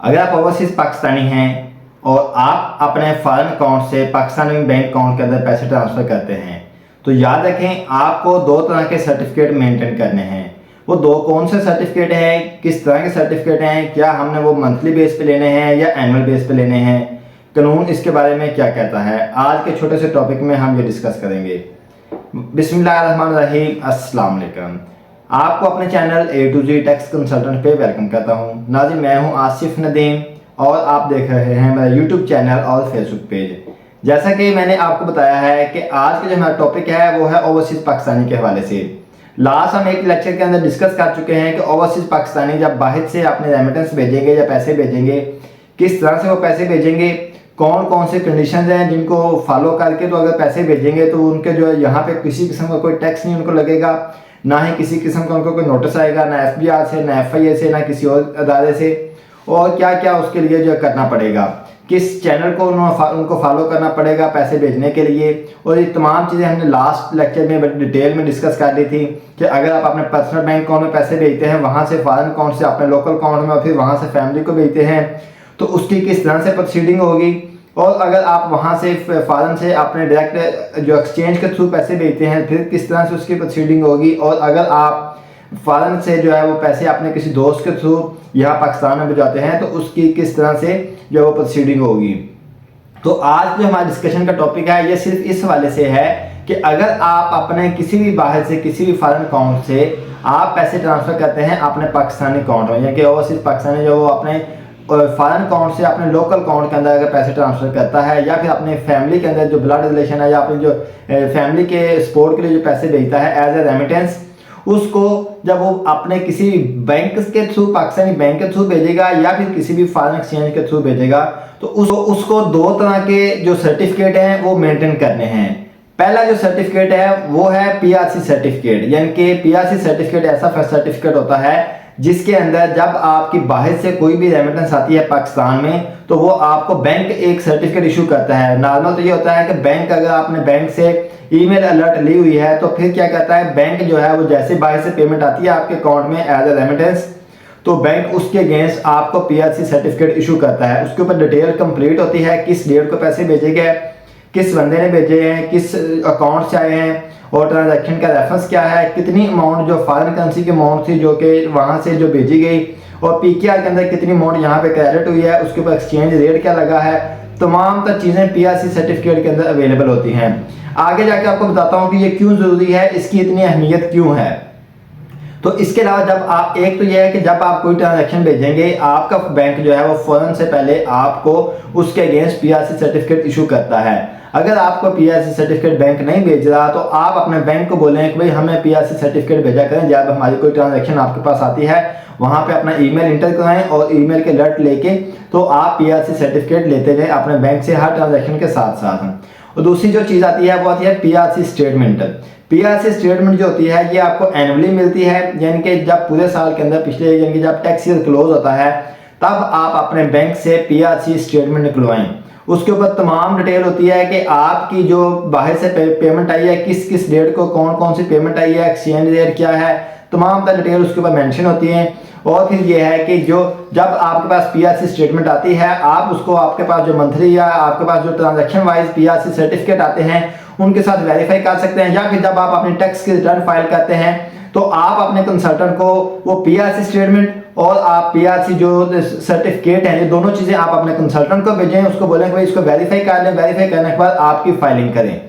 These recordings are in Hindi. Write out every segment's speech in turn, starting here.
अगर आप ओवरसीज पाकिस्तानी हैं और आप अपने फॉरेन अकाउंट से पाकिस्तानी बैंक अकाउंट के अंदर पैसे ट्रांसफ़र करते हैं तो याद रखें आपको दो तरह के सर्टिफिकेट मेंटेन करने हैं। वो दो कौन से सर्टिफिकेट हैं, किस तरह के सर्टिफिकेट हैं, क्या हमने वो मंथली बेस पे लेने हैं या एनुअल बेस पे लेने हैं, कानून इसके बारे में क्या कहता है, आज के छोटे से टॉपिक में हम ये डिस्कस करेंगे। बिस्मिल्लाहिर्रहमानिर्रहीम, अस्सलाम वालेकुम। आपको अपने channel A to Z tax consultant पे वेलकम करता हूँ। नाज़रीन, मैं हूँ आसिफ नदीम और आप देख रहे हैं मेरा यूट्यूब चैनल और फेसबुक पेज। जैसा कि मैंने आपको बताया है कि आज का जो हमारा टॉपिक है वो है ओवरसीज़ पाकिस्तानी के हवाले से। लास्ट हम एक लेक्चर के अंदर डिस्कस कर चुके हैं कि ओवरसीज़ पाकिस्तानी जब बाहर से अपने रेमिटेंस भेजेंगे या पैसे भेजेंगे, किस तरह से वो पैसे भेजेंगे, कौन कौन से कंडीशंस हैं जिनको फॉलो करके तो अगर पैसे भेजेंगे तो उनके जो है यहाँ पे किसी किस्म का कोई टैक्स नहीं उनको लगेगा, ना ही किसी किस्म का उनको कोई नोटिस आएगा, ना FBI से, ना FIA से, ना किसी और अदारे से, और क्या क्या उसके लिए जो करना पड़ेगा, किस चैनल को उनको फॉलो करना पड़ेगा पैसे भेजने के लिए। और ये तमाम चीज़ें हमने लास्ट लेक्चर में बड़ी डिटेल में डिस्कस कर ली थी कि अगर आप अपने पर्सनल बैंक अकाउंट में पैसे भेजते हैं, वहाँ से फॉरेन अकाउंट से अपने लोकल अकाउंट में और फिर वहाँ से फैमिली को भेजते हैं तो उसकी किस तरह से प्रोसीडिंग होगी, और अगर आप वहाँ से फॉरेन से अपने डायरेक्ट जो एक्सचेंज के थ्रू पैसे भेजते हैं फिर किस तरह से उसकी प्रोसीडिंग होगी, और अगर आप फॉरेन से जो है वो पैसे अपने किसी दोस्त के थ्रू यहाँ पाकिस्तान में भिजवाते हैं तो उसकी किस तरह से जो वो प्रोसीडिंग होगी। तो आज जो हमारा डिस्कशन का टॉपिक है ये सिर्फ इस हवाले से है कि अगर आप अपने किसी भी बाहर से किसी भी फॉरेन अकाउंट से आप पैसे ट्रांसफ़र करते हैं अपने पाकिस्तानी अकाउंट में, यानी कि ओवरसीज़ पाकिस्तानी जो वो अपने फॉरेन अकाउंट से अपने लोकल अकाउंट के अंदर अगर पैसे ट्रांसफ़र करता है, या फिर अपने फैमिली के अंदर जो ब्लड रिलेशन है या अपनी जो फैमिली के सपोर्ट के लिए जो पैसे भेजता है एज ए रेमिटेंस, उसको जब वो अपने किसी बैंक के थ्रू पाकिस्तानी बैंक के थ्रू भेजेगा या फिर किसी भी फॉरेन एक्सचेंज के थ्रू भेजेगा तो उसको दो तरह के जो सर्टिफिकेट हैं वो मेंटेन करने हैं। पहला जो सर्टिफिकेट है वो है PRC सर्टिफिकेट, यानी कि PRC सर्टिफिकेट ऐसा सर्टिफिकेट होता है जिसके अंदर जब आपकी बाहर से कोई भी रेमिटेंस आती है पाकिस्तान में तो वो आपको बैंक एक सर्टिफिकेट इशू करता है। नॉर्मल तो ये होता है कि बैंक अगर आपने बैंक से ईमेल अलर्ट ली हुई है तो फिर क्या कहता है, बैंक जो है वो जैसे बाहर से पेमेंट आती है आपके अकाउंट में एज ए रेमिटेंस तो बैंक उसके अगेंस्ट आपको PRC सर्टिफिकेट इशू करता है। उसके ऊपर डिटेल कंप्लीट होती है, किस डेट को पैसे भेजे गए, किस बंदे ने भेजे हैं, किस अकाउंट से आए हैं, और ट्रांजैक्शन का रेफरेंस क्या है, कितनी अमाउंट जो फॉरेन करेंसी की अमाउंट थी जो कि वहाँ से जो भेजी गई, और PKR के अंदर कितनी अमाउंट यहाँ पे क्रेडिट हुई है, उसके ऊपर एक्सचेंज रेट क्या लगा है, तमाम तर चीज़ें PRC सर्टिफिकेट के अंदर अवेलेबल होती हैं। आगे जाके आपको बताता हूँ कि ये क्यों ज़रूरी है, इसकी इतनी अहमियत क्यों है। तो इसके अलावा जब आप एक तो यह है कि जब आप कोई ट्रांजैक्शन भेजेंगे आपका बैंक जो है वो फ़ौरन से पहले आपको उसके अगेंस्ट PRC सर्टिफिकेट इशू करता है। अगर आपको PRC सर्टिफिकेट बैंक नहीं भेज रहा तो आप अपने बैंक को बोलें कि भाई हमें PRC सर्टिफिकेट भेजा करें, जब हमारी कोई ट्रांजैक्शन आपके पास आती है वहाँ पे अपना ईमेल इंटर कराएं और ईमेल के अलर्ट लेके तो आप PRC सर्टिफिकेट लेते जाएं अपने बैंक से हर ट्रांजैक्शन के साथ साथ। और दूसरी जो चीज़ आती है वो आती है PRC स्टेटमेंट। PRC स्टेटमेंट जो होती है ये आपको एनुअली मिलती है, यानी कि जब पूरे साल के अंदर पिछले यानी कि जब टैक्स ईयर क्लोज होता है तब आप अपने बैंक से PRC स्टेटमेंट निकलवाएं। उसके ऊपर तमाम डिटेल होती है कि आपकी जो बाहर से पेमेंट आई है किस किस डेट को कौन कौन सी पेमेंट आई है, एक्सचेंज रेट क्या है, तमाम तर डिटेल उसके ऊपर मेंशन होती है। और फिर ये है कि जो जब आपके पास PRC स्टेटमेंट आती है आप उसको आपके पास जो मंथली या आपके पास जो ट्रांजैक्शन वाइज PRC सर्टिफिकेट आते हैं उनके साथ वेरीफाई कर सकते हैं, या फिर जब आप अपने टैक्स की रिटर्न फाइल करते हैं तो आप अपने कंसल्टेंट को वो PRC स्टेटमेंट और आप PRC जो सर्टिफिकेट है ये दोनों चीज़ें आप अपने कंसल्टेंट को भेजें, उसको बोलें कि भाई इसको वेरीफाई कर लें, वेरीफाई करने के बाद आपकी फाइलिंग करें।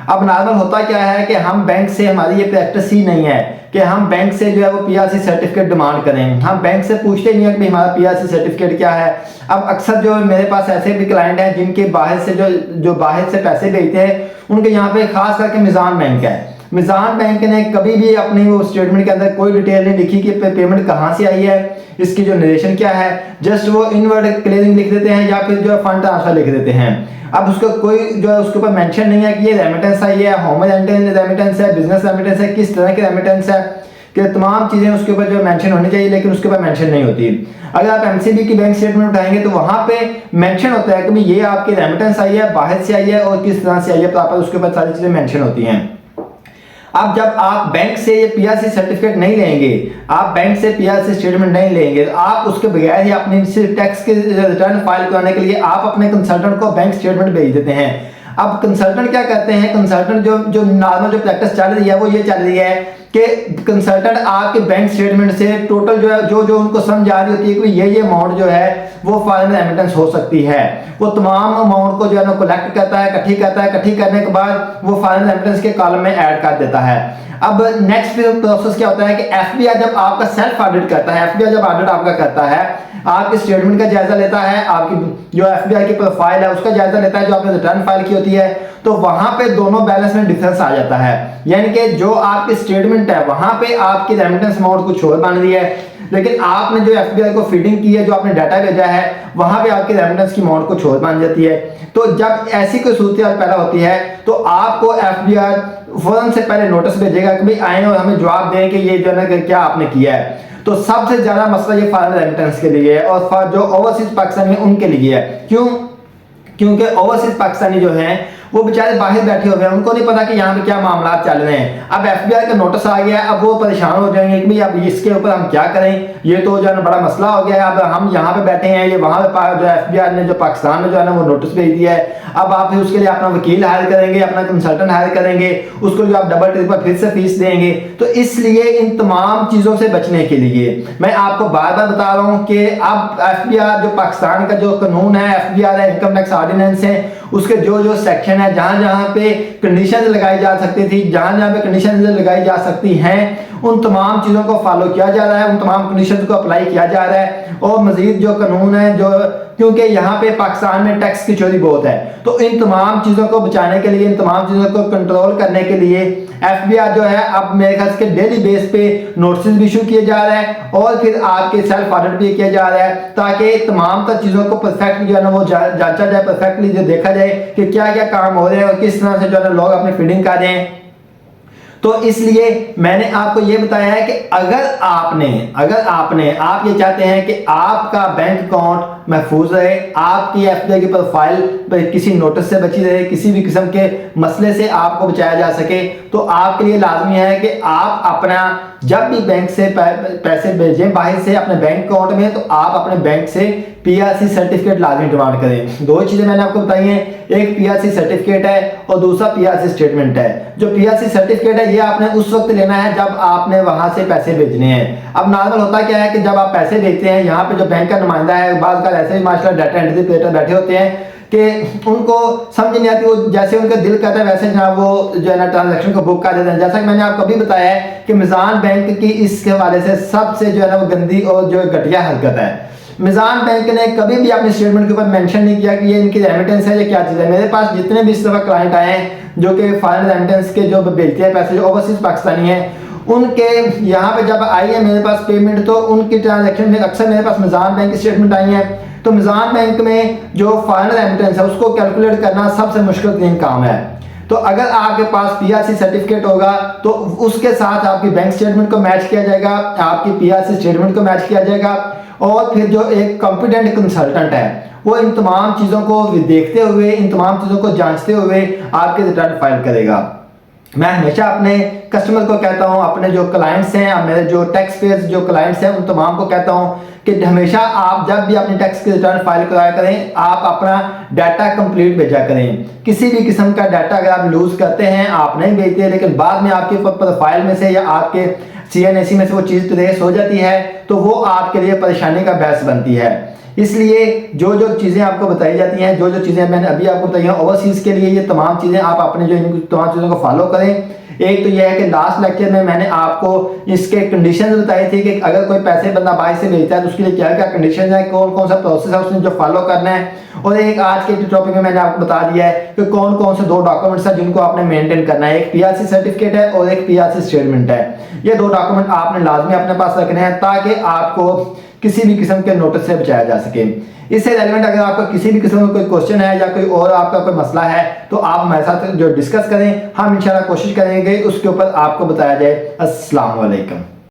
अब नॉर्मल होता क्या है कि हम बैंक से, हमारी ये प्रैक्टिस ही नहीं है कि हम बैंक से जो है वो PRC सर्टिफिकेट डिमांड करें, हम बैंक से पूछते नहीं है कि हमारा PRC सर्टिफिकेट क्या है। अब अक्सर जो मेरे पास ऐसे भी क्लाइंट हैं जिनके बाहर से जो बाहर से पैसे भेजते हैं उनके यहाँ पे खास करके मिज़ान बैंक है। मिज़ान बैंक ने कभी भी अपनी वो स्टेटमेंट के अंदर कोई डिटेल नहीं लिखी कि पेमेंट कहाँ से आई है, इसकी जो नरेशन क्या है, जस्ट वो इनवर्ड क्लियरिंग लिख देते हैं या फिर जो फंड ट्रांसफर लिख देते हैं। अब उसका कोई जो है उसके ऊपर मेंशन नहीं है कि ये रेमिटेंस आई है, होम रेमिटेंस है, बिजनेस रेमिटेंस है, किस तरह की रेमिटेंस है, कि तमाम चीज़ें उसके ऊपर जो मेंशन होनी चाहिए लेकिन उसके ऊपर मेंशन नहीं होती। अगर आप MCB की बैंक स्टेटमेंट उठाएंगे तो वहाँ पे मेंशन होता है कि भाई ये आपकी रेमिटेंस आई है, बाहर से आई है और किस तरह से आई है, प्रॉपर उसके ऊपर सारी चीज़ें मेंशन होती हैं। अब जब आप बैंक से ये पीआरसी सर्टिफिकेट नहीं लेंगे, आप बैंक से पीआरसी स्टेटमेंट नहीं लेंगे, तो आप उसके बगैर ही अपनी टैक्स के रिटर्न फाइल कराने के लिए आप अपने कंसल्टेंट को बैंक स्टेटमेंट भेज देते हैं। अब कंसल्टेंट क्या करते हैं, कंसल्टेंट जो नॉर्मल जो प्रैक्टिस चल रही है वो ये चल रही है कि कंसल्टेंट आपके बैंक स्टेटमेंट से टोटल जो है जो उनको समझ आ रही होती है कि ये अमाउंट जो है वो फॉरेन रेमिटेंस हो सकती है, वो तमाम अमाउंट को जो है ना कलेक्ट करता है, इकट्ठी करने के बाद वो फॉरेन रेमिटेंस के कॉलम में ऐड कर देता है। अब नेक्स्ट प्रोसेस क्या होता है कि एफबीआई जब आपका सेल्फ ऑडिट करता है, एफबीआई जब ऑडिट आपका करता है, आपके स्टेटमेंट का जायजा लेता है, आपकी जो एफबीआई की प्रोफाइल है उसका जायजा लेता है, जो आपने रिटर्न फाइल की होती है, तो वहां पे दोनों बैलेंस में डिफरेंस आ जाता है। यानी कि जो आपकी स्टेटमेंट है वहां पे आपकी रेमिटेंस अमाउंट कुछ और बन रही है, लेकिन आपने जो एफबीआई को फीडिंग की है, जो आपने डाटा भेजा है, वहां पे आपकी रेमिटेंस की अमाउंट कुछ और बन जाती है। तो जब ऐसी कोई सूरत पैदा होती है तो आपको एफबीआई फौरन से पहले नोटिस भेजेगा कि भाई आए और हमें जवाब दें कि ये जो है क्या आपने किया है। तो सबसे ज्यादा मसला ये फॉरेन रेमिटेंस के लिए है और जो ओवरसीज पाकिस्तानी है उनके लिए है। क्यों? क्योंकि ओवरसीज पाकिस्तानी जो हैं वो बेचारे बाहर बैठे हुए हैं, उनको नहीं पता कि यहाँ पे क्या मामला चल रहे हैं। अब एफबीआई का नोटिस आ गया, अब वो परेशान हो जाएंगे कि भाई अब इसके ऊपर हम क्या करें, ये तो जो है बड़ा मसला हो गया है। अब हम यहाँ पे बैठे हैं, ये वहां पे जो एफबीआई ने जो पाकिस्तान में जो है ना वो नोटिस भेज दिया है। अब आप फिर उसके लिए अपना वकील हायर करेंगे, अपना कंसल्टेंट हायर करेंगे, उसको जो आप डबल ट्रिपल फिर से फीस देंगे। तो इसलिए इन तमाम चीजों से बचने के लिए मैं आपको बार बार बता रहा हूँ कि अब एफबीआई जो पाकिस्तान का जो कानून है, एफबीआई इनकम टैक्स ऑर्डिनेंस है, उसके जो सेक्शन है, जहां पे कंडीशन लगाई जा सकती थी, जहां पे कंडीशन लगाई जा सकती हैं, उन तमाम चीजों को फॉलो किया जा रहा है, उन तमाम कंडीशन को अप्लाई किया जा रहा है। और मजीद जो कानून है, जो क्योंकि यहाँ पे पाकिस्तान में टैक्स की चोरी बहुत है, तो इन तमाम चीजों को बचाने के लिए, इन तमाम चीजों को कंट्रोल करने के लिए एफबीआई जो है अब मेरे ख्याल से डेली बेस पे नोटिस भी इशू किए जा रहे हैं और फिर आपके सेल्फ ऑडिट भी किया जा रहा है, ताकि तमाम तर चीजों को परफेक्ट जो है ना वो जांचा जाए, परफेक्टली जो देखा जाए कि क्या क्या काम हो रहे हैं और किस तरह से जो है लोग अपनी फीडिंग कर रहे हैं। तो इसलिए मैंने आपको यह बताया है कि अगर आप ये चाहते हैं कि आपका बैंक अकाउंट महफूज रहे, आपकी एफबीआई की प्रोफाइल किसी नोटिस से बची रहे, किसी भी किस्म के मसले से आपको बचाया जा सके, तो आपके लिए लाजमी है कि आप अपना जब भी बैंक से पैसे भेजें बाहर से अपने बैंक अकाउंट में, तो आप अपने बैंक से पीआरसी सर्टिफिकेट लाजमी डिमांड करें। दो चीजें मैंने आपको बताई हैं, एक पीआरसी सर्टिफिकेट है और दूसरा पीआरसी स्टेटमेंट है। जो पीआरसी सर्टिफिकेट है ये आपने उस वक्त लेना है जब आपने वहां से पैसे भेजने हैं। अब नॉर्मल होता क्या है कि जब आप पैसे भेजते हैं, यहाँ पे जो बैंक का नुमाइंदा है, बात का ऐसे ही माशाल्लाह डाटा एंट्री ऑपरेटर बैठे होते हैं कि उनको समझ नहीं आती, वो जैसे उनका दिल करता है वैसे जनाब वो जो है ना ट्रांजैक्शन को बुक कर देते हैं। जैसा कि मैंने आपको अभी बताया है कि मिजान बैंक की इस हवाले से सबसे जो है ना वो गंदी और जो घटिया हरकत है। मिजान बैंक ने कभी भी अपने स्टेटमेंट के ऊपर मेंशन नहीं किया कि ये इनकी रेमिटेंस है, ये क्या चीज़ है। मेरे पास जितने भी इस दफा क्लाइंट आए हैं जो कि फॉरेन रेमिटेंस के जो भेजते हैं पैसे, जो ओवरसीज पाकिस्तानी हैं, उनके यहाँ पे जब आई है मेरे पास पेमेंट, तो उनकी ट्रांजैक्शन में अक्सर मेरे पास मिजान बैंक की स्टेटमेंट आई है। तो मिजान बैंक में जो फॉरेन रेमिटेंस है उसको कैलकुलेट करना सबसे मुश्किल तीन काम है। तो अगर आपके पास पीआरसी सर्टिफिकेट होगा तो उसके साथ आपकी बैंक स्टेटमेंट को मैच किया जाएगा, आपकी पीआरसी स्टेटमेंट को मैच किया जाएगा, और फिर जो एक कॉम्पिटेंट कंसल्टेंट है वो इन तमाम चीज़ों को देखते हुए, इन तमाम चीज़ों को जांचते हुए आपके रिटर्न फाइल करेगा। मैं हमेशा अपने कस्टमर को कहता हूं, अपने जो क्लाइंट्स हैं, मेरे जो टैक्स पेयर्स जो क्लाइंट्स हैं, उन तमाम को कहता हूं कि हमेशा आप जब भी अपनी टैक्स की रिटर्न फाइल कराया करें, आप अपना डाटा कंप्लीट भेजा करें। किसी भी किस्म का डाटा अगर आप लूज करते हैं, आप नहीं भेजते, लेकिन बाद में आपके प्रोफाइल में से या आपके सीएनएसी में से वो चीज़ ट्रेस हो जाती है, तो वो आपके लिए परेशानी का बायस बनती है। इसलिए जो जो चीज़ें आपको बताई जाती हैं, जो जो चीज़ें मैंने अभी आपको बताई हैं ओवरसीज़ के लिए, ये तमाम चीज़ें आप अपने जो इन तमाम चीज़ों को फॉलो करें। एक तो यह है कि लास्ट लेक्चर में मैंने आपको इसके कंडीशंस बताई थी कि अगर कोई पैसे बंदा बाहर से भेजता है तो उसके लिए क्या क्या कंडीशन है, कौन कौन सा प्रोसेस है उसने जो फॉलो करना है। और एक आज के टॉपिक में मैंने आपको बता दिया है कि कौन कौन से दो डॉक्यूमेंट्स हैं जिनको आपने मेंटेन करना है, एक पीआरसी सर्टिफिकेट है और एक पीआरसी स्टेटमेंट है। ये दो डॉक्यूमेंट आपने लाजमी अपने पास रखने हैं ताकि आपको किसी भी किस्म के नोटिस से बचाया जा सके। इससे रेलिवेंट अगर आपका किसी भी किस्म का कोई क्वेश्चन है या कोई और आपका कोई मसला है तो आप हमारे साथ जो डिस्कस करें, हम इंशाल्लाह कोशिश करेंगे उसके ऊपर आपको बताया जाए। अस्सलाम वालेकुम।